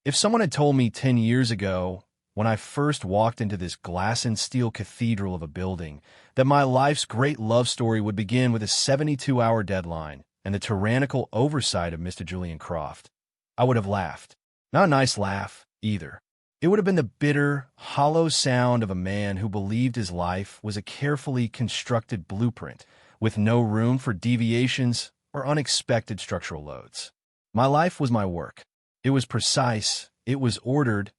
If someone had told me 10 years ago, when I first walked into this glass and steel cathedral of a building, that my life's great love story would begin with a 72-hour deadline and the tyrannical oversight of Mr. Julian Croft, I would have laughed. Not a nice laugh, either. It would have been the bitter, hollow sound of a man who believed his life was a carefully constructed blueprint, with no room for deviations or unexpected structural loads. My life was my work. It was precise, it was ordered,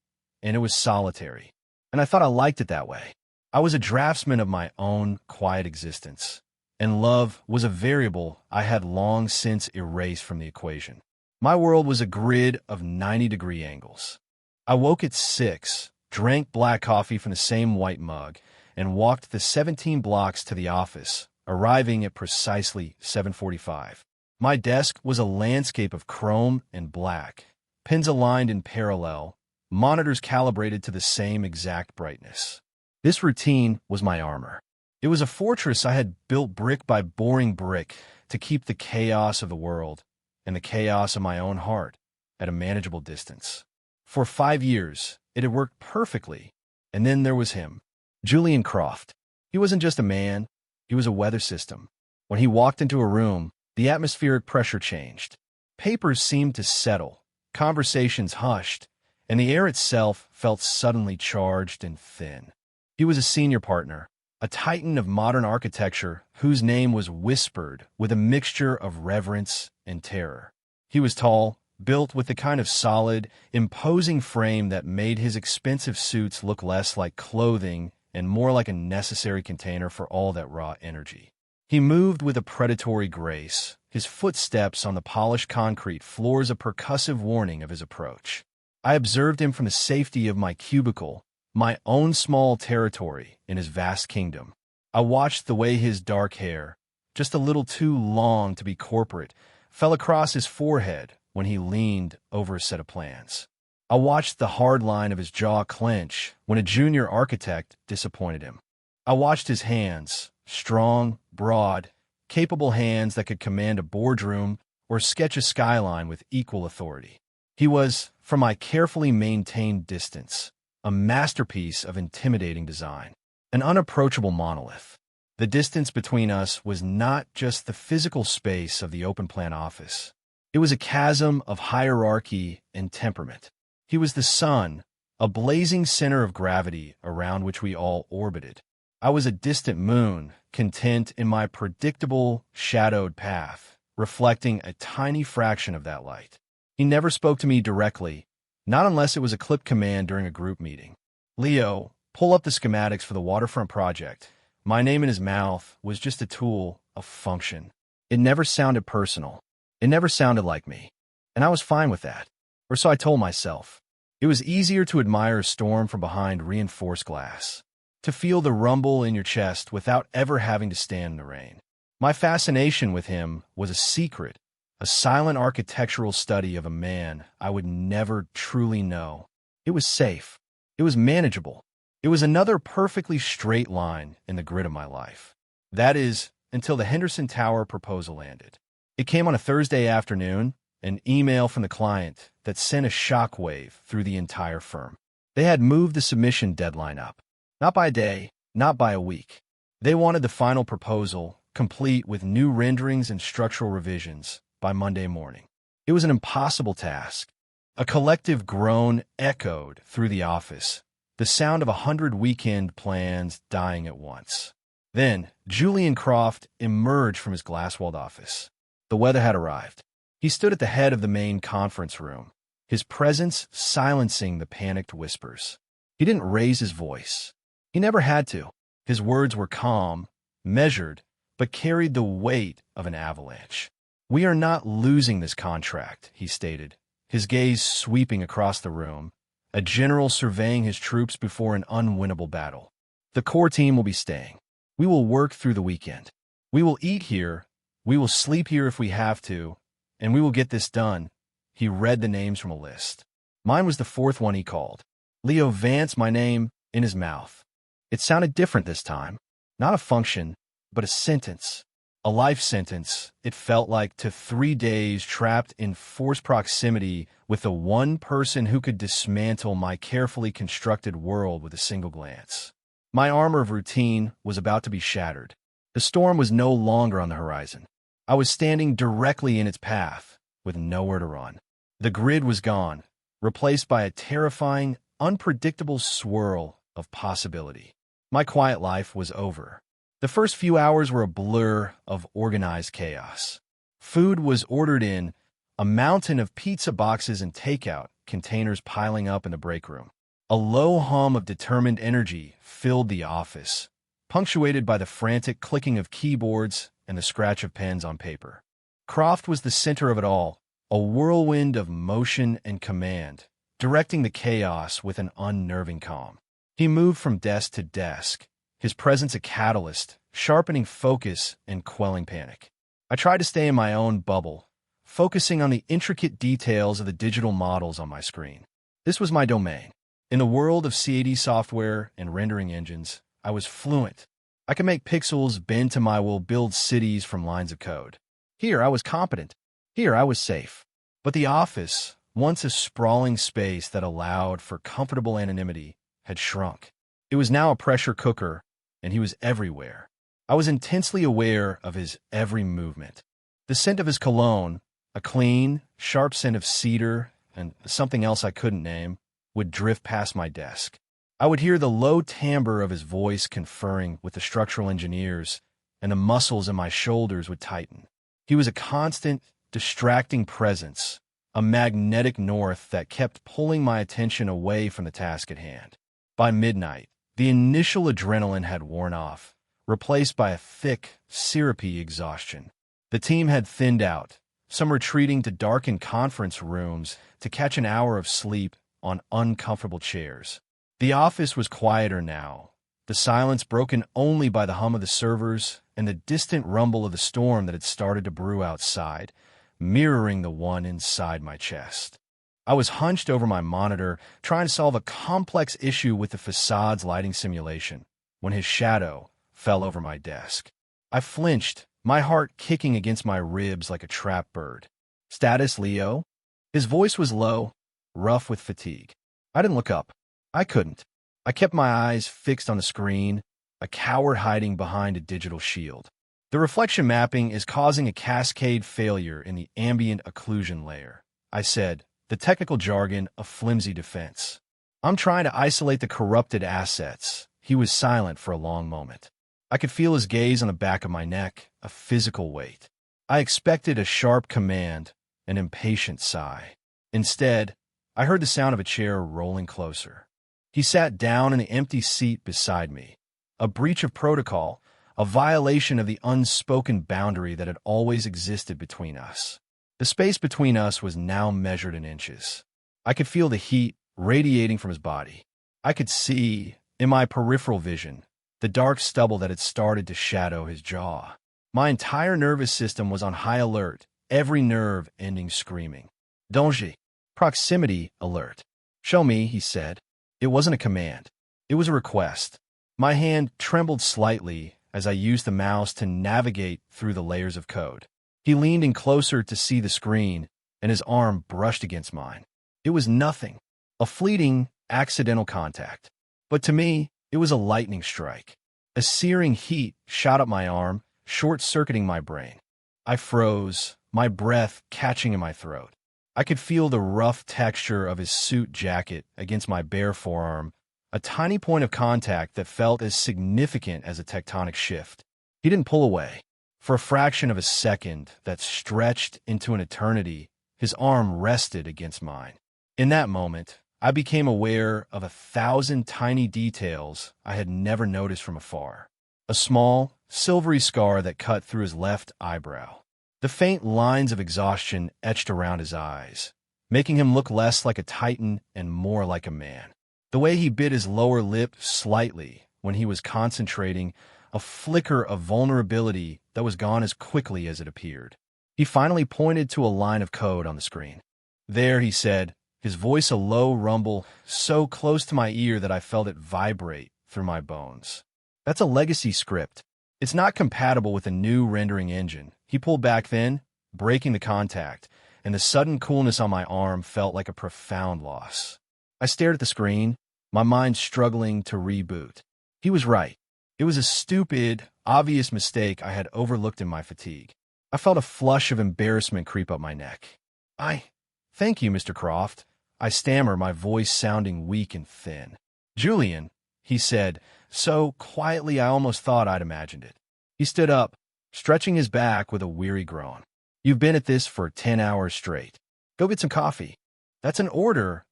and it was solitary. And I thought I liked it that way. I was a draftsman of my own quiet existence, and love was a variable I had long since erased from the equation. My world was a grid of 90-degree angles. I woke at 6, drank black coffee from the same white mug, and walked the 17 blocks to the office, arriving at precisely 7:45. My desk was a landscape of chrome and black, pins aligned in parallel, monitors calibrated to the same exact brightness. This routine was my armor. It was a fortress I had built brick by boring brick to keep the chaos of the world and the chaos of my own heart at a manageable distance. For 5 years, it had worked perfectly, and then there was him, Julian Croft. He wasn't just a man, he was a weather system. When he walked into a room, the atmospheric pressure changed. Papers seemed to settle, conversations hushed, and the air itself felt suddenly charged and thin. He was a senior partner, a titan of modern architecture whose name was whispered with a mixture of reverence and terror. He was tall, built with the kind of solid, imposing frame that made his expensive suits look less like clothing and more like a necessary container for all that raw energy. He moved with a predatory grace, his footsteps on the polished concrete floors a percussive warning of his approach. I observed him from the safety of my cubicle, my own small territory in his vast kingdom. I watched the way his dark hair, just a little too long to be corporate, fell across his forehead when he leaned over a set of plans. I watched the hard line of his jaw clench when a junior architect disappointed him. I watched his hands, strong, broad, capable hands that could command a boardroom or sketch a skyline with equal authority. He was, from my carefully maintained distance, a masterpiece of intimidating design, an unapproachable monolith. The distance between us was not just the physical space of the open-plan office. It was a chasm of hierarchy and temperament. He was the sun, a blazing center of gravity around which we all orbited. I was a distant moon, content in my predictable, shadowed path, reflecting a tiny fraction of that light. He never spoke to me directly, not unless it was a clipped command during a group meeting. "Leo, pull up the schematics for the waterfront project." My name in his mouth was just a tool, a function. It never sounded personal. It never sounded like me. And I was fine with that. Or so I told myself. It was easier to admire a storm from behind reinforced glass, to feel the rumble in your chest without ever having to stand in the rain. My fascination with him was a secret, a silent architectural study of a man I would never truly know. It was safe. It was manageable. It was another perfectly straight line in the grid of my life. That is, until the Henderson Tower proposal landed. It came on a Thursday afternoon, an email from the client that sent a shockwave through the entire firm. They had moved the submission deadline up. Not by a day, not by a week. They wanted the final proposal, complete with new renderings and structural revisions, by Monday morning. It was an impossible task. A collective groan echoed through the office, the sound of 100 weekend plans dying at once. Then, Julian Croft emerged from his glass-walled office. The weather had arrived. He stood at the head of the main conference room, his presence silencing the panicked whispers. He didn't raise his voice. He never had to. His words were calm, measured, but carried the weight of an avalanche. "We are not losing this contract," he stated, his gaze sweeping across the room, a general surveying his troops before an unwinnable battle. "The core team will be staying. We will work through the weekend. We will eat here, we will sleep here if we have to, and we will get this done." He read the names from a list. Mine was the fourth one he called. Leo Vance, my name, in his mouth. It sounded different this time. Not a function, but a sentence. A life sentence, it felt like, to 3 days trapped in forced proximity with the one person who could dismantle my carefully constructed world with a single glance. My armor of routine was about to be shattered. The storm was no longer on the horizon. I was standing directly in its path, with nowhere to run. The grid was gone, replaced by a terrifying, unpredictable swirl of possibility. My quiet life was over. The first few hours were a blur of organized chaos. Food was ordered in, a mountain of pizza boxes and takeout containers piling up in the break room. A low hum of determined energy filled the office, punctuated by the frantic clicking of keyboards and the scratch of pens on paper. Croft was the center of it all, a whirlwind of motion and command, directing the chaos with an unnerving calm. He moved from desk to desk, his presence a catalyst, sharpening focus and quelling panic. I tried to stay in my own bubble, focusing on the intricate details of the digital models on my screen. This was my domain. In the world of CAD software and rendering engines, I was fluent. I could make pixels bend to my will, build cities from lines of code. Here I was competent. Here I was safe. But the office, once a sprawling space that allowed for comfortable anonymity, had shrunk. It was now a pressure cooker, and he was everywhere. I was intensely aware of his every movement. The scent of his cologne, a clean, sharp scent of cedar, and something else I couldn't name, would drift past my desk. I would hear the low timbre of his voice conferring with the structural engineers, and the muscles in my shoulders would tighten. He was a constant, distracting presence, a magnetic north that kept pulling my attention away from the task at hand. By midnight, the initial adrenaline had worn off, replaced by a thick, syrupy exhaustion. The team had thinned out, some retreating to darkened conference rooms to catch an hour of sleep on uncomfortable chairs. The office was quieter now, the silence broken only by the hum of the servers and the distant rumble of the storm that had started to brew outside, mirroring the one inside my chest. I was hunched over my monitor, trying to solve a complex issue with the facade's lighting simulation, when his shadow fell over my desk. I flinched, my heart kicking against my ribs like a trapped bird. "Status, Leo?" His voice was low, rough with fatigue. I didn't look up. I couldn't. I kept my eyes fixed on the screen, a coward hiding behind a digital shield. The reflection mapping is causing a cascade failure in the ambient occlusion layer, I said, the technical jargon a flimsy defense. I'm trying to isolate the corrupted assets. He was silent for a long moment. I could feel his gaze on the back of my neck, a physical weight. I expected a sharp command, an impatient sigh. Instead, I heard the sound of a chair rolling closer. He sat down in the empty seat beside me. A breach of protocol, a violation of the unspoken boundary that had always existed between us. The space between us was now measured in inches. I could feel the heat radiating from his body. I could see, in my peripheral vision, the dark stubble that had started to shadow his jaw. My entire nervous system was on high alert, every nerve ending screaming. "Danger. Proximity alert." "Show me," he said. It wasn't a command. It was a request. My hand trembled slightly as I used the mouse to navigate through the layers of code. He leaned in closer to see the screen, and his arm brushed against mine. It was nothing, a fleeting, accidental contact. But to me, it was a lightning strike. A searing heat shot up my arm, short-circuiting my brain. I froze, my breath catching in my throat. I could feel the rough texture of his suit jacket against my bare forearm, a tiny point of contact that felt as significant as a tectonic shift. He didn't pull away. For a fraction of a second that stretched into an eternity, his arm rested against mine. In that moment, I became aware of 1,000 tiny details I had never noticed from afar. A small, silvery scar that cut through his left eyebrow. The faint lines of exhaustion etched around his eyes, making him look less like a titan and more like a man. The way he bit his lower lip slightly when he was concentrating, a flicker of vulnerability that was gone as quickly as it appeared. He finally pointed to a line of code on the screen. "There," he said, his voice a low rumble so close to my ear that I felt it vibrate through my bones. "That's a legacy script. It's not compatible with a new rendering engine." He pulled back then, breaking the contact, and the sudden coolness on my arm felt like a profound loss. I stared at the screen, my mind struggling to reboot. He was right. It was a stupid, obvious mistake I had overlooked in my fatigue. I felt a flush of embarrassment creep up my neck. Thank you, Mr. Croft. I stammer, my voice sounding weak and thin. Julian, he said, so quietly I almost thought I'd imagined it. He stood up, stretching his back with a weary groan. You've been at this for 10 hours straight. Go get some coffee. That's an order.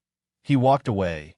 He walked away,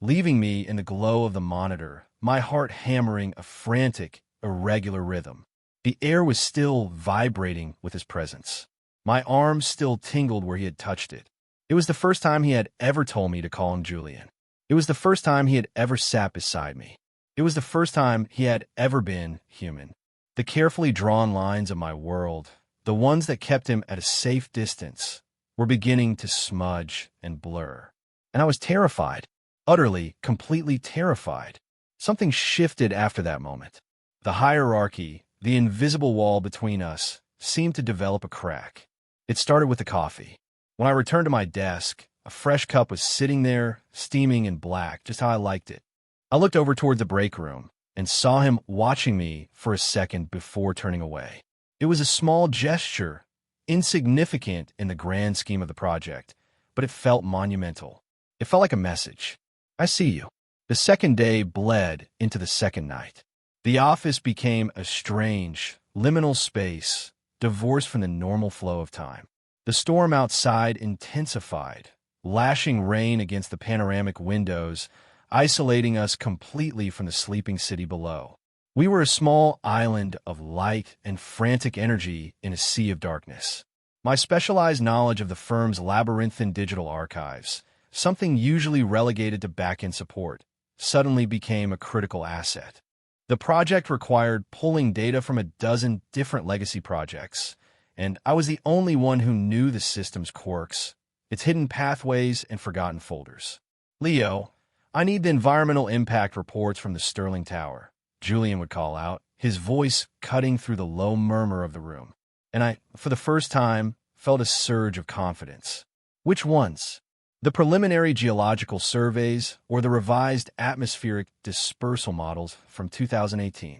leaving me in the glow of the monitor, my heart hammering a frantic, irregular rhythm. The air was still vibrating with his presence. My arm still tingled where he had touched it. It was the first time he had ever told me to call him Julian. It was the first time he had ever sat beside me. It was the first time he had ever been human. The carefully drawn lines of my world, the ones that kept him at a safe distance, were beginning to smudge and blur. And I was terrified, utterly, completely terrified. Something shifted after that moment. The hierarchy, the invisible wall between us, seemed to develop a crack. It started with the coffee. When I returned to my desk, a fresh cup was sitting there, steaming and black, just how I liked it. I looked over toward the break room and saw him watching me for a second before turning away. It was a small gesture, insignificant in the grand scheme of the project, but it felt monumental. It felt like a message. I see you. The second day bled into the second night. The office became a strange, liminal space, divorced from the normal flow of time. The storm outside intensified, lashing rain against the panoramic windows, isolating us completely from the sleeping city below. We were a small island of light and frantic energy in a sea of darkness. My specialized knowledge of the firm's labyrinthine digital archives, something usually relegated to back-end support, suddenly became a critical asset. The project required pulling data from a dozen different legacy projects, and I was the only one who knew the system's quirks, its hidden pathways and forgotten folders. Leo, I need the environmental impact reports from the Sterling Tower, Julian would call out, his voice cutting through the low murmur of the room. And I, for the first time, felt a surge of confidence. Which ones? The preliminary geological surveys or the revised atmospheric dispersal models from 2018?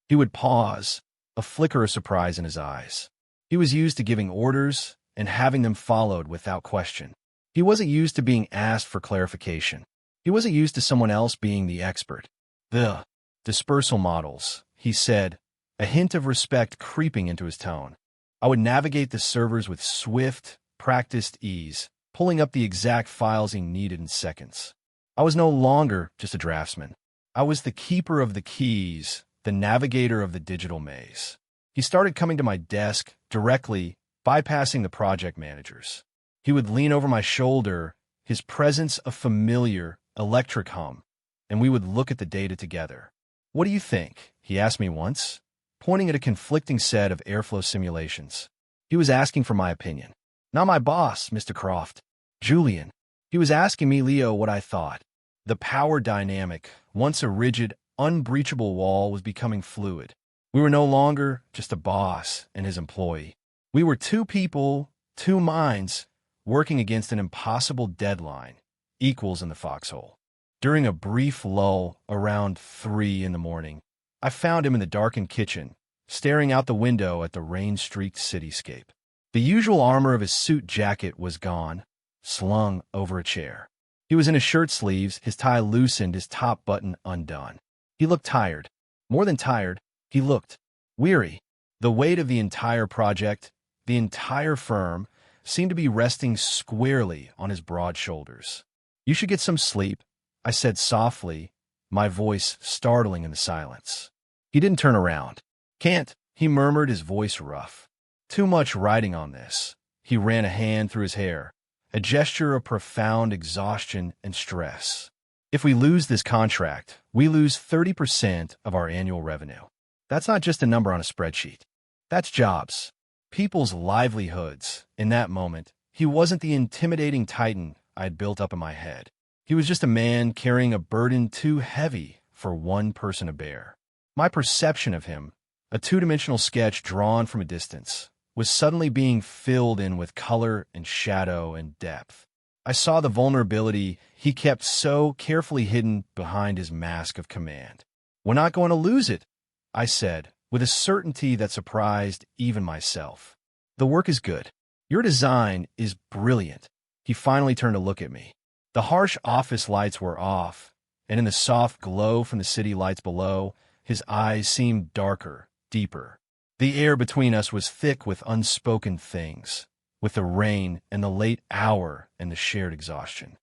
He would pause, a flicker of surprise in his eyes. He was used to giving orders and having them followed without question. He wasn't used to being asked for clarification. He wasn't used to someone else being the expert. The dispersal models, he said, a hint of respect creeping into his tone. I would navigate the servers with swift, practiced ease, pulling up the exact files he needed in seconds. I was no longer just a draftsman. I was the keeper of the keys, the navigator of the digital maze. He started coming to my desk directly, bypassing the project managers. He would lean over my shoulder, his presence a familiar, electric hum, and we would look at the data together. What do you think? He asked me once, pointing at a conflicting set of airflow simulations. He was asking for my opinion. Not my boss, Mr. Croft. Julian. He was asking me, Leo, what I thought. The power dynamic, once a rigid, unbreachable wall, was becoming fluid. We were no longer just a boss and his employee. We were two people, two minds, working against an impossible deadline, equals in the foxhole. During a brief lull around 3 in the morning, I found him in the darkened kitchen, staring out the window at the rain-streaked cityscape. The usual armor of his suit jacket was gone, slung over a chair. He was in his shirt sleeves, his tie loosened, his top button undone. He looked tired. More than tired, he looked weary. The weight of the entire project, the entire firm, seemed to be resting squarely on his broad shoulders. You should get some sleep, I said softly, my voice startling in the silence. He didn't turn around. Can't, he murmured, his voice rough. Too much riding on this. He ran a hand through his hair, a gesture of profound exhaustion and stress. If we lose this contract, we lose 30% of our annual revenue. That's not just a number on a spreadsheet. That's jobs. People's livelihoods. In that moment, he wasn't the intimidating titan I had built up in my head. He was just a man carrying a burden too heavy for one person to bear. My perception of him, a two-dimensional sketch drawn from a distance, was suddenly being filled in with color and shadow and depth. I saw the vulnerability he kept so carefully hidden behind his mask of command. "We're not going to lose it," I said, with a certainty that surprised even myself. "The work is good. Your design is brilliant." He finally turned to look at me. The harsh office lights were off, and in the soft glow from the city lights below, his eyes seemed darker, deeper. The air between us was thick with unspoken things, with the rain and the late hour and the shared exhaustion.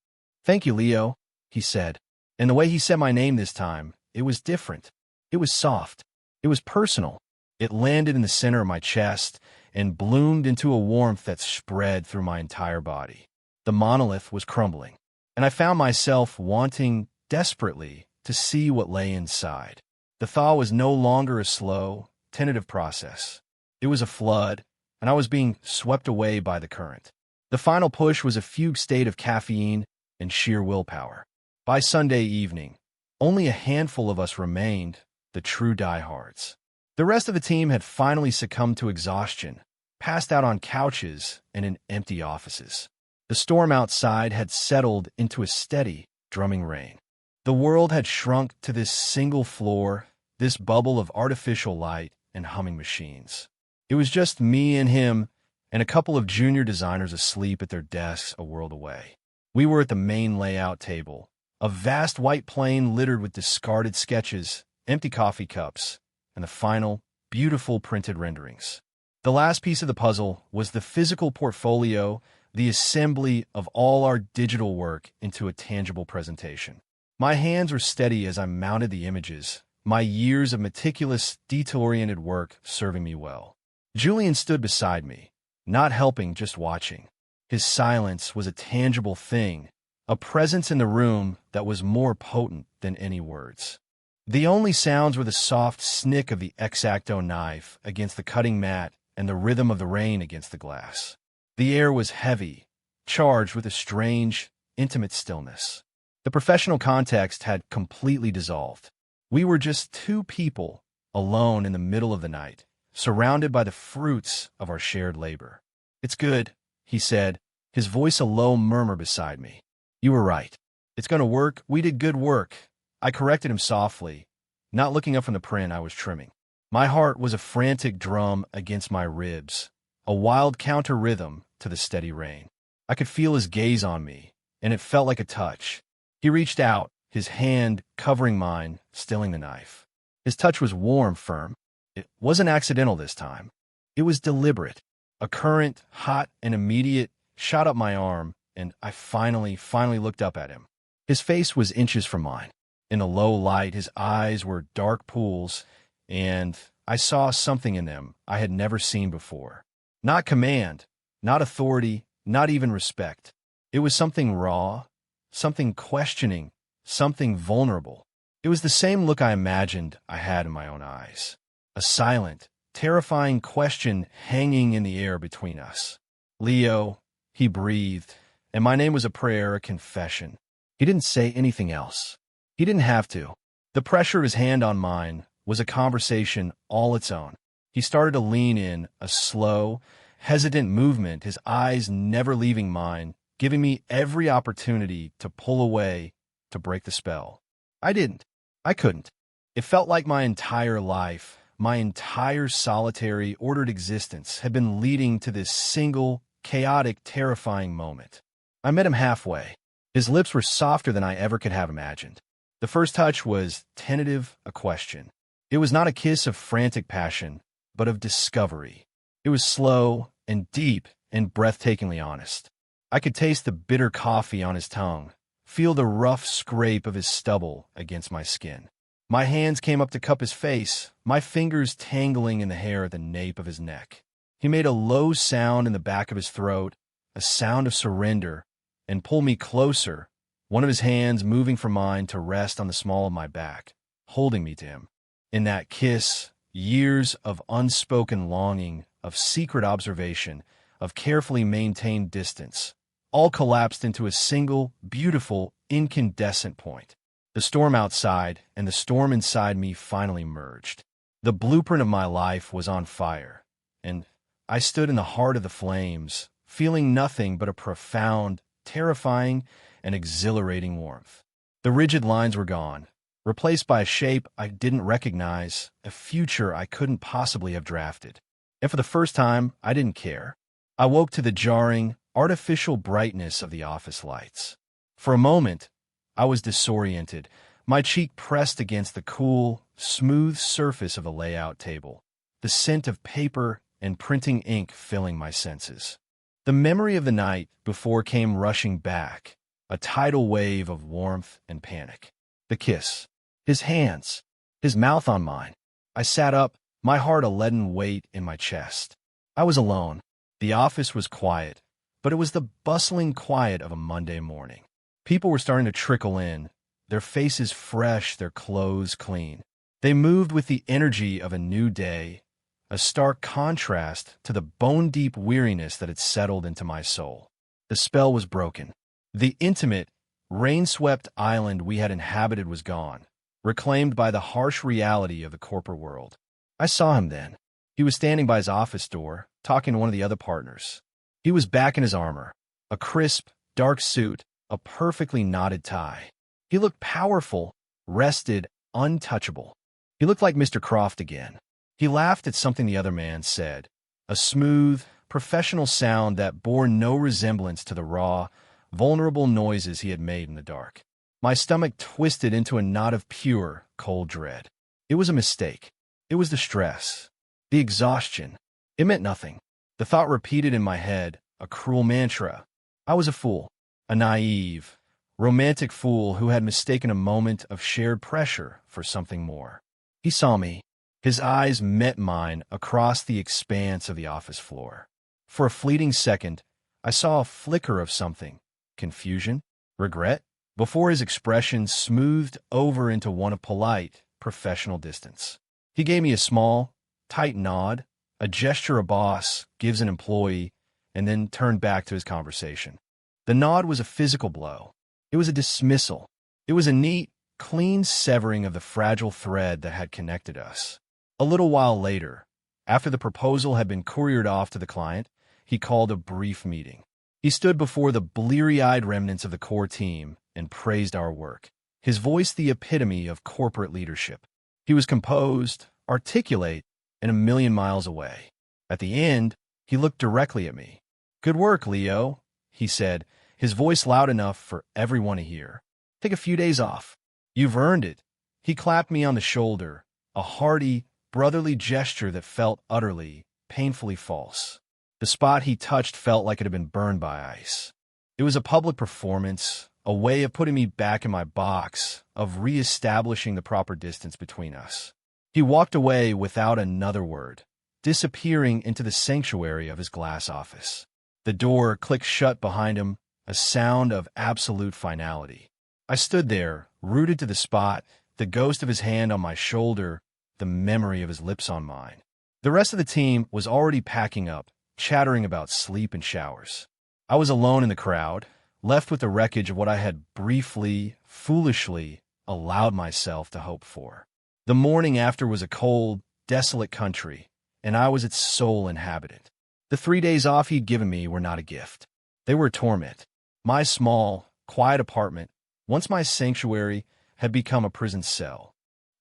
"Thank you, Leo," he said. And the way he said my name this time, it was different. It was soft. It was personal. It landed in the center of my chest and bloomed into a warmth that spread through my entire body. The monolith was crumbling, and I found myself wanting desperately to see what lay inside. The thaw was no longer a slow, tentative process. It was a flood, and I was being swept away by the current. The final push was a fugue state of caffeine and sheer willpower. By Sunday evening, only a handful of us remained, the true diehards. The rest of the team had finally succumbed to exhaustion, passed out on couches and in empty offices. The storm outside had settled into a steady, drumming rain. The world had shrunk to this single floor, this bubble of artificial light and humming machines. It was just me and him and a couple of junior designers asleep at their desks a world away. We were at the main layout table, a vast white plane littered with discarded sketches, empty coffee cups, and the final, beautiful printed renderings. The last piece of the puzzle was the physical portfolio, the assembly of all our digital work into a tangible presentation. My hands were steady as I mounted the images, my years of meticulous, detail-oriented work serving me well. Julian stood beside me, not helping, just watching. His silence was a tangible thing, a presence in the room that was more potent than any words. The only sounds were the soft snick of the X-Acto knife against the cutting mat and the rhythm of the rain against the glass. The air was heavy, charged with a strange, intimate stillness. The professional context had completely dissolved. We were just two people, alone in the middle of the night, surrounded by the fruits of our shared labor. "It's good," he said, his voice a low murmur beside me. "You were right. It's going to work. We did good work." I corrected him softly, not looking up from the print I was trimming. My heart was a frantic drum against my ribs, a wild counter-rhythm to the steady rain. I could feel his gaze on me, and it felt like a touch. He reached out, his hand covering mine, stilling the knife. His touch was warm, firm. It wasn't accidental this time. It was deliberate. A current, hot and immediate, shot up my arm, and I finally looked up at him. His face was inches from mine. In the low light, his eyes were dark pools, and I saw something in them I had never seen before. Not command, not authority, not even respect. It was something raw, something questioning, something vulnerable. It was the same look I imagined I had in my own eyes. A silent, terrifying question hanging in the air between us. "Leo," he breathed, and my name was a prayer, a confession. He didn't say anything else. He didn't have to. The pressure of his hand on mine was a conversation all its own. He started to lean in, a slow, hesitant movement, his eyes never leaving mine, giving me every opportunity to pull away, to break the spell. I didn't. I couldn't. It felt like my entire life, my entire solitary, ordered existence had been leading to this single, chaotic, terrifying moment. I met him halfway. His lips were softer than I ever could have imagined. The first touch was tentative, a question. It was not a kiss of frantic passion, but of discovery. It was slow and deep and breathtakingly honest. I could taste the bitter coffee on his tongue, feel the rough scrape of his stubble against my skin. My hands came up to cup his face, my fingers tangling in the hair at the nape of his neck. He made a low sound in the back of his throat, a sound of surrender, and pulled me closer, one of his hands moving from mine to rest on the small of my back, holding me to him. In that kiss, years of unspoken longing, of secret observation, of carefully maintained distance, all collapsed into a single, beautiful, incandescent point. The storm outside and the storm inside me finally merged. The blueprint of my life was on fire, and I stood in the heart of the flames, feeling nothing but a profound, terrifying, and exhilarating warmth. The rigid lines were gone, replaced by a shape I didn't recognize, a future I couldn't possibly have drafted. And for the first time, I didn't care. I woke to the jarring, artificial brightness of the office lights. For a moment, I was disoriented, my cheek pressed against the cool, smooth surface of the layout table, the scent of paper and printing ink filling my senses. The memory of the night before came rushing back, a tidal wave of warmth and panic. The kiss, his hands, his mouth on mine. I sat up, my heart a leaden weight in my chest. I was alone. The office was quiet, but it was the bustling quiet of a Monday morning. People were starting to trickle in, their faces fresh, their clothes clean. They moved with the energy of a new day, a stark contrast to the bone-deep weariness that had settled into my soul. The spell was broken. The intimate, rain-swept island we had inhabited was gone, reclaimed by the harsh reality of the corporate world. I saw him then. He was standing by his office door, talking to one of the other partners. He was back in his armor, a crisp, dark suit, a perfectly knotted tie. He looked powerful, rested, untouchable. He looked like Mr. Croft again. He laughed at something the other man said, a smooth, professional sound that bore no resemblance to the raw, vulnerable noises he had made in the dark. My stomach twisted into a knot of pure, cold dread. It was a mistake. It was the stress, the exhaustion. It meant nothing. The thought repeated in my head, a cruel mantra. I was a fool, a naive, romantic fool who had mistaken a moment of shared pressure for something more. He saw me. His eyes met mine across the expanse of the office floor. For a fleeting second, I saw a flicker of something. Confusion? Regret? Before his expression smoothed over into one of polite, professional distance. He gave me a small, tight nod, a gesture a boss gives an employee, and then turned back to his conversation. The nod was a physical blow. It was a dismissal. It was a neat, clean severing of the fragile thread that had connected us. A little while later, after the proposal had been couriered off to the client, he called a brief meeting. He stood before the bleary-eyed remnants of the core team and praised our work, his voice the epitome of corporate leadership. He was composed, articulate, and a million miles away. At the end, he looked directly at me. "Good work, Leo," he said, his voice loud enough for everyone to hear. "Take a few days off. You've earned it." He clapped me on the shoulder, a hearty, brotherly gesture that felt utterly, painfully false. The spot he touched felt like it had been burned by ice. It was a public performance, a way of putting me back in my box, of re-establishing the proper distance between us. He walked away without another word, disappearing into the sanctuary of his glass office. The door clicked shut behind him, a sound of absolute finality. I stood there, rooted to the spot, the ghost of his hand on my shoulder, the memory of his lips on mine. The rest of the team was already packing up, chattering about sleep and showers. I was alone in the crowd, left with the wreckage of what I had briefly, foolishly, allowed myself to hope for. The morning after was a cold, desolate country, and I was its sole inhabitant. The 3 days off he'd given me were not a gift. They were a torment. My small, quiet apartment, once my sanctuary, had become a prison cell.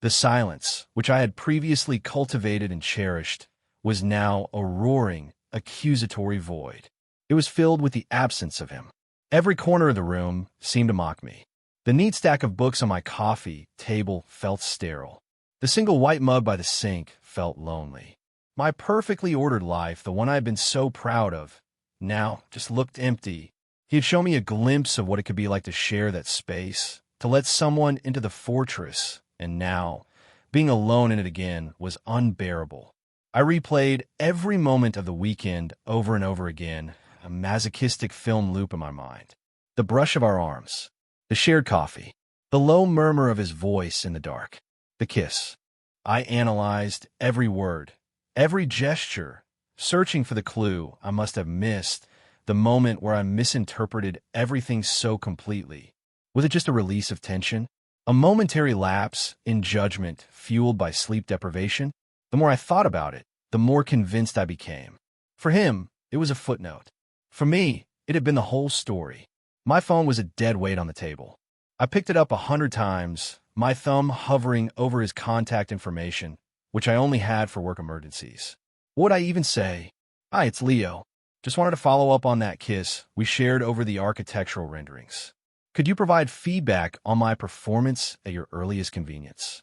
The silence, which I had previously cultivated and cherished, was now a roaring, accusatory void. It was filled with the absence of him. Every corner of the room seemed to mock me. The neat stack of books on my coffee table felt sterile. The single white mug by the sink felt lonely. My perfectly ordered life, the one I had been so proud of, now just looked empty. He had shown me a glimpse of what it could be like to share that space, to let someone into the fortress, and now, being alone in it again was unbearable. I replayed every moment of the weekend over and over again, a masochistic film loop in my mind. The brush of our arms, the shared coffee, the low murmur of his voice in the dark, the kiss. I analyzed every word, every gesture, searching for the clue I must have missed, the moment where I misinterpreted everything so completely. Was it just a release of tension? A momentary lapse in judgment fueled by sleep deprivation? The more I thought about it, the more convinced I became. For him, it was a footnote. For me, it had been the whole story. My phone was a dead weight on the table. I picked it up 100 times, my thumb hovering over his contact information, which I only had for work emergencies. What would I even say? Hi, it's Leo. Just wanted to follow up on that kiss we shared over the architectural renderings. Could you provide feedback on my performance at your earliest convenience?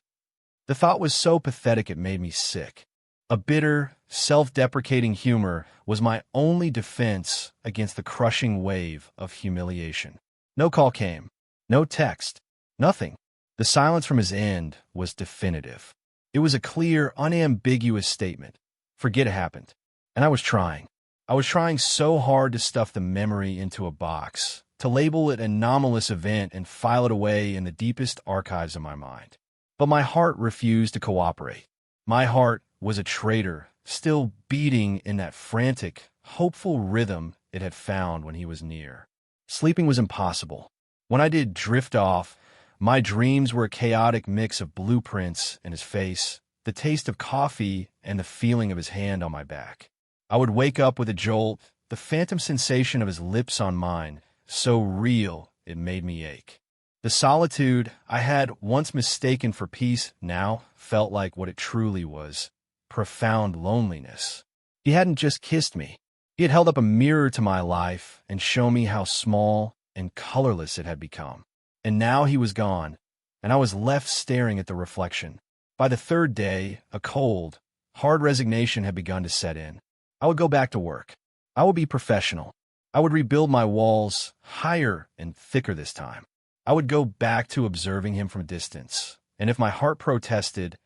The thought was so pathetic it made me sick. A bitter, self-deprecating humor was my only defense against the crushing wave of humiliation. No call came. No text. Nothing. The silence from his end was definitive. It was a clear, unambiguous statement. Forget it happened. And I was trying. I was trying so hard to stuff the memory into a box, to label it an anomalous event and file it away in the deepest archives of my mind. But my heart refused to cooperate. My heart was a traitor, still beating in that frantic, hopeful rhythm it had found when he was near. Sleeping was impossible. When I did drift off, my dreams were a chaotic mix of blueprints in his face, the taste of coffee, and the feeling of his hand on my back. I would wake up with a jolt, the phantom sensation of his lips on mine, so real it made me ache. The solitude I had once mistaken for peace now felt like what it truly was, profound loneliness. He hadn't just kissed me. He had held up a mirror to my life and shown me how small and colorless it had become. And now he was gone, and I was left staring at the reflection. By the third day, a cold, hard resignation had begun to set in. I would go back to work. I would be professional. I would rebuild my walls higher and thicker this time. I would go back to observing him from a distance, and if my heart protested,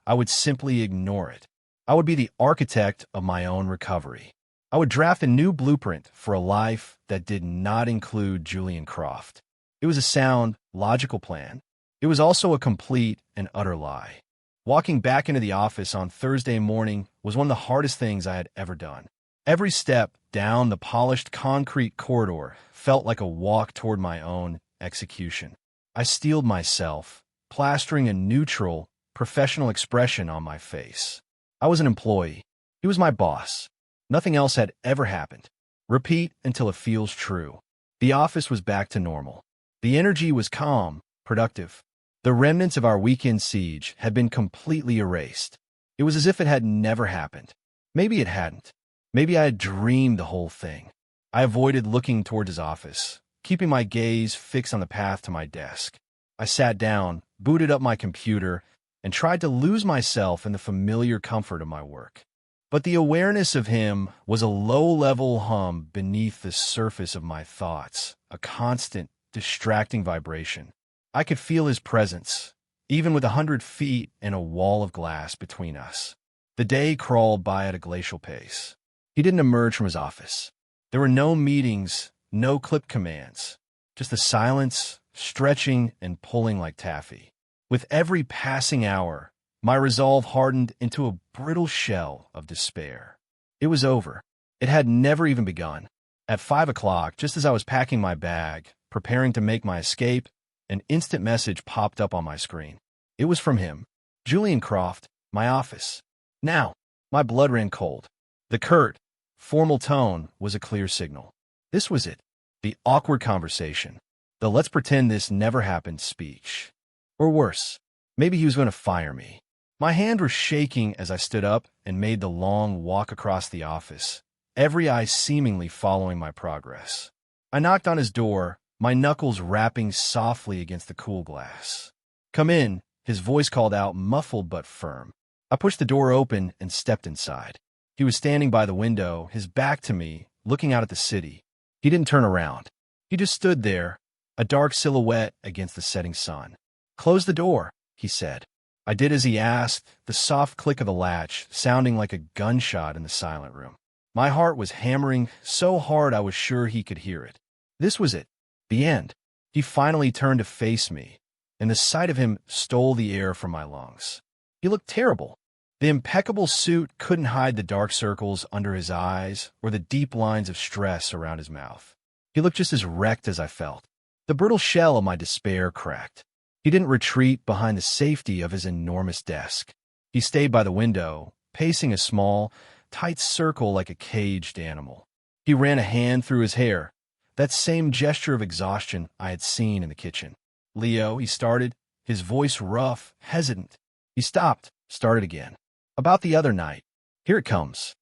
I would simply ignore it. I would be the architect of my own recovery. I would draft a new blueprint for a life that did not include Julian Croft. It was a sound, logical plan. It was also a complete and utter lie. Walking back into the office on Thursday morning was one of the hardest things I had ever done. Every step down the polished concrete corridor felt like a walk toward my own execution. I steeled myself, plastering a neutral, professional expression on my face. I was an employee. He was my boss. Nothing else had ever happened. Repeat until it feels true. The office was back to normal. The energy was calm, productive. The remnants of our weekend siege had been completely erased. It was as if it had never happened. Maybe it hadn't. Maybe I had dreamed the whole thing. I avoided looking toward his office, keeping my gaze fixed on the path to my desk. I sat down, booted up my computer, and tried to lose myself in the familiar comfort of my work. But the awareness of him was a low-level hum beneath the surface of my thoughts, a constant, distracting vibration. I could feel his presence, even with 100 feet and a wall of glass between us. The day crawled by at a glacial pace. He didn't emerge from his office. There were no meetings, no clip commands, just the silence, stretching and pulling like taffy. With every passing hour, my resolve hardened into a brittle shell of despair. It was over. It had never even begun. At 5 o'clock, just as I was packing my bag, preparing to make my escape, an instant message popped up on my screen. It was from him. Julian Croft, my office. Now, my blood ran cold. The curt, formal tone was a clear signal. This was it. The awkward conversation. The let's pretend this never happened speech. Or worse, maybe he was going to fire me. My hand was shaking as I stood up and made the long walk across the office, every eye seemingly following my progress. I knocked on his door, my knuckles rapping softly against the cool glass. Come in, his voice called out, muffled but firm. I pushed the door open and stepped inside. He was standing by the window, his back to me, looking out at the city. He didn't turn around. He just stood there, a dark silhouette against the setting sun. Close the door, he said. I did as he asked, the soft click of the latch sounding like a gunshot in the silent room. My heart was hammering so hard I was sure he could hear it. This was it. The end. He finally turned to face me, and the sight of him stole the air from my lungs. He looked terrible. The impeccable suit couldn't hide the dark circles under his eyes or the deep lines of stress around his mouth. He looked just as wrecked as I felt. The brittle shell of my despair cracked. He didn't retreat behind the safety of his enormous desk. He stayed by the window, pacing a small, tight circle like a caged animal. He ran a hand through his hair, that same gesture of exhaustion I had seen in the kitchen. "Leo," he started, his voice rough, hesitant. He stopped, started again. "About the other night. Here it comes."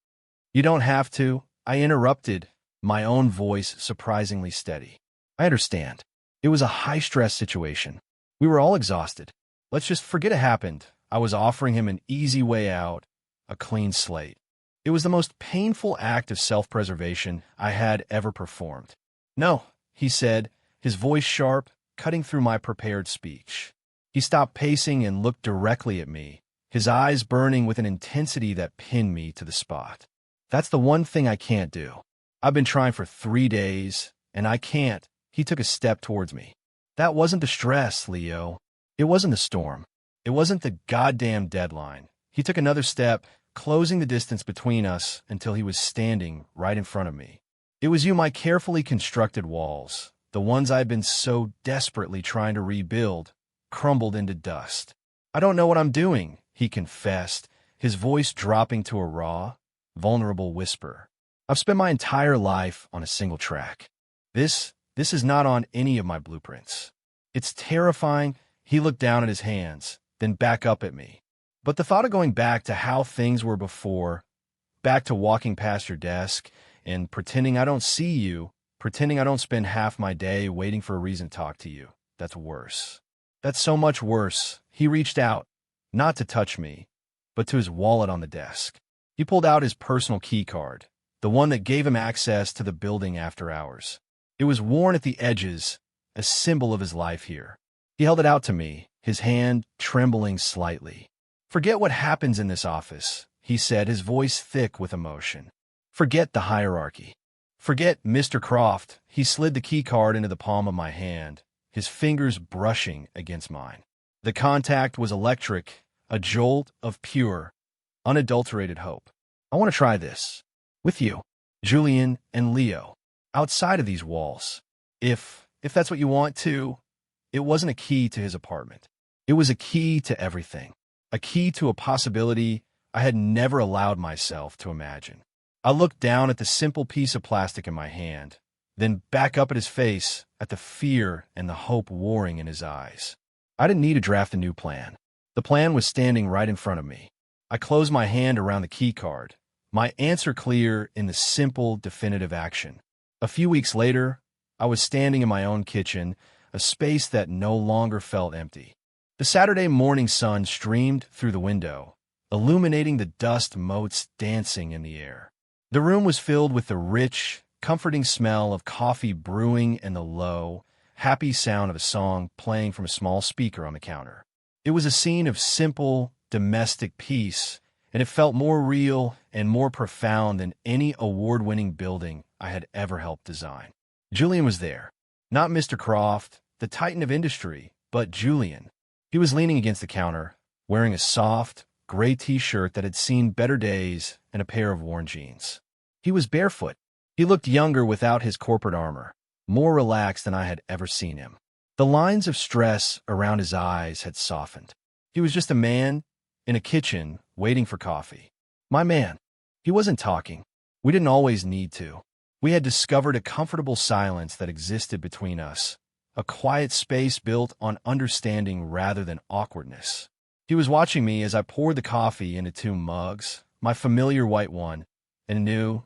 "You don't have to," I interrupted, my own voice surprisingly steady. "I understand. It was a high-stress situation. We were all exhausted. Let's just forget it happened." I was offering him an easy way out, a clean slate. It was the most painful act of self-preservation I had ever performed. "No," he said, his voice sharp, cutting through my prepared speech. He stopped pacing and looked directly at me, his eyes burning with an intensity that pinned me to the spot. "That's the one thing I can't do. I've been trying for 3 days, and I can't." He took a step towards me. "That wasn't the stress, Leo. It wasn't the storm. It wasn't the goddamn deadline." He took another step, closing the distance between us until he was standing right in front of me. "It was you, my carefully constructed walls, the ones I've been so desperately trying to rebuild, crumbled into dust." "I don't know what I'm doing," he confessed, his voice dropping to a raw, vulnerable whisper. "I've spent my entire life on a single track. This is not on any of my blueprints. It's terrifying." He looked down at his hands, then back up at me. "But the thought of going back to how things were before, back to walking past your desk and pretending I don't see you, pretending I don't spend half my day waiting for a reason to talk to you, that's worse. That's so much worse." He reached out, not to touch me, but to his wallet on the desk. He pulled out his personal key card, the one that gave him access to the building after hours. It was worn at the edges, a symbol of his life here. He held it out to me, his hand trembling slightly. "Forget what happens in this office," he said, his voice thick with emotion. "Forget the hierarchy. Forget Mr. Croft." He slid the key card into the palm of my hand, his fingers brushing against mine. The contact was electric, a jolt of pure, unadulterated hope. "I want to try this. With you, Julian and Leo. Outside of these walls. If that's what you want to." It wasn't a key to his apartment. It was a key to everything. A key to a possibility I had never allowed myself to imagine. I looked down at the simple piece of plastic in my hand, then back up at his face, at the fear and the hope warring in his eyes. I didn't need to draft a new plan. The plan was standing right in front of me. I closed my hand around the key card, my answer clear in the simple, definitive action. A few weeks later, I was standing in my own kitchen, a space that no longer felt empty. The Saturday morning sun streamed through the window, illuminating the dust motes dancing in the air. The room was filled with the rich, comforting smell of coffee brewing and the low, happy sound of a song playing from a small speaker on the counter. It was a scene of simple, domestic peace, and it felt more real and more profound than any award-winning building I had ever helped design. Julian was there. Not Mr. Croft, the titan of industry, but Julian. He was leaning against the counter, wearing a soft, gray t-shirt that had seen better days and a pair of worn jeans. He was barefoot. He looked younger without his corporate armor, more relaxed than I had ever seen him. The lines of stress around his eyes had softened. He was just a man in a kitchen waiting for coffee. My man. He wasn't talking. We didn't always need to. We had discovered a comfortable silence that existed between us, a quiet space built on understanding rather than awkwardness. He was watching me as I poured the coffee into 2 mugs, my familiar white one, and a new,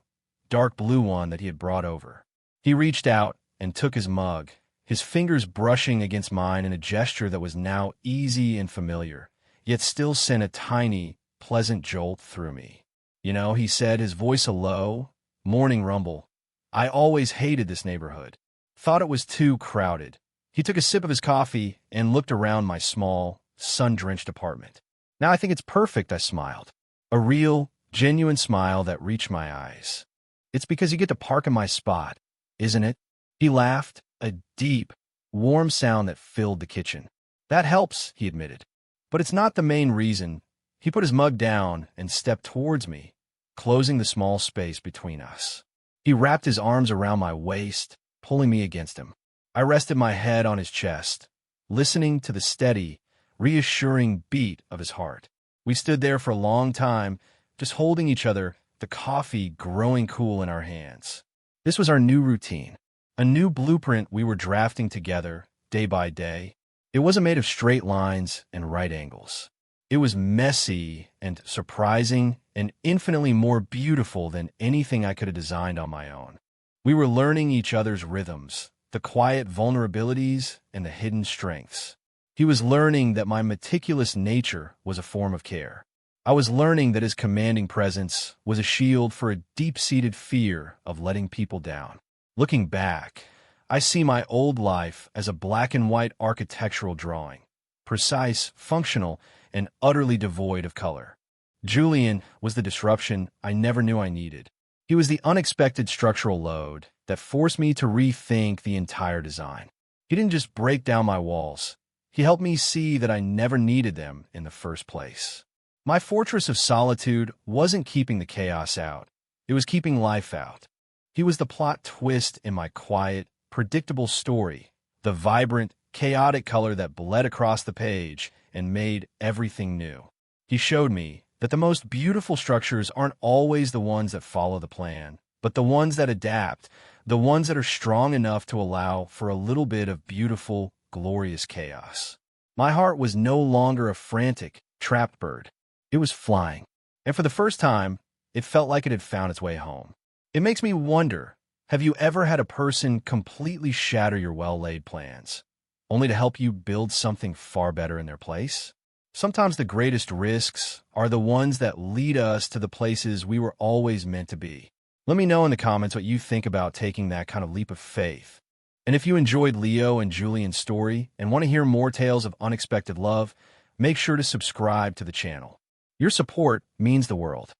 dark blue one that he had brought over. He reached out and took his mug, his fingers brushing against mine in a gesture that was now easy and familiar, yet still sent a tiny, pleasant jolt through me. "You know," he said, his voice a low, morning rumble, "I always hated this neighborhood. Thought it was too crowded." He took a sip of his coffee and looked around my small, sun-drenched apartment. "Now I think it's perfect," I smiled. A real, genuine smile that reached my eyes. "It's because you get to park in my spot, isn't it?" He laughed, a deep, warm sound that filled the kitchen. "That helps," he admitted. "But it's not the main reason." He put his mug down and stepped towards me, closing the small space between us. He wrapped his arms around my waist, pulling me against him. I rested my head on his chest, listening to the steady, reassuring beat of his heart. We stood there for a long time, just holding each other, the coffee growing cool in our hands. This was our new routine, a new blueprint we were drafting together, day by day. It wasn't made of straight lines and right angles. It was messy and surprising and infinitely more beautiful than anything I could have designed on my own. We were learning each other's rhythms, the quiet vulnerabilities and the hidden strengths. He was learning that my meticulous nature was a form of care. I was learning that his commanding presence was a shield for a deep-seated fear of letting people down. Looking back, I see my old life as a black and white architectural drawing, precise, functional, and utterly devoid of color. Julian was the disruption I never knew I needed. He was the unexpected structural load that forced me to rethink the entire design. He didn't just break down my walls. He helped me see that I never needed them in the first place. My fortress of solitude wasn't keeping the chaos out. It was keeping life out. He was the plot twist in my quiet, predictable story, the vibrant, chaotic color that bled across the page and made everything new. He showed me that the most beautiful structures aren't always the ones that follow the plan, but the ones that adapt, the ones that are strong enough to allow for a little bit of beautiful, glorious chaos. My heart was no longer a frantic, trapped bird. It was flying. And for the first time, it felt like it had found its way home. It makes me wonder, have you ever had a person completely shatter your well-laid plans, only to help you build something far better in their place? Sometimes the greatest risks are the ones that lead us to the places we were always meant to be. Let me know in the comments what you think about taking that kind of leap of faith. And if you enjoyed Leo and Julian's story and want to hear more tales of unexpected love, make sure to subscribe to the channel. Your support means the world.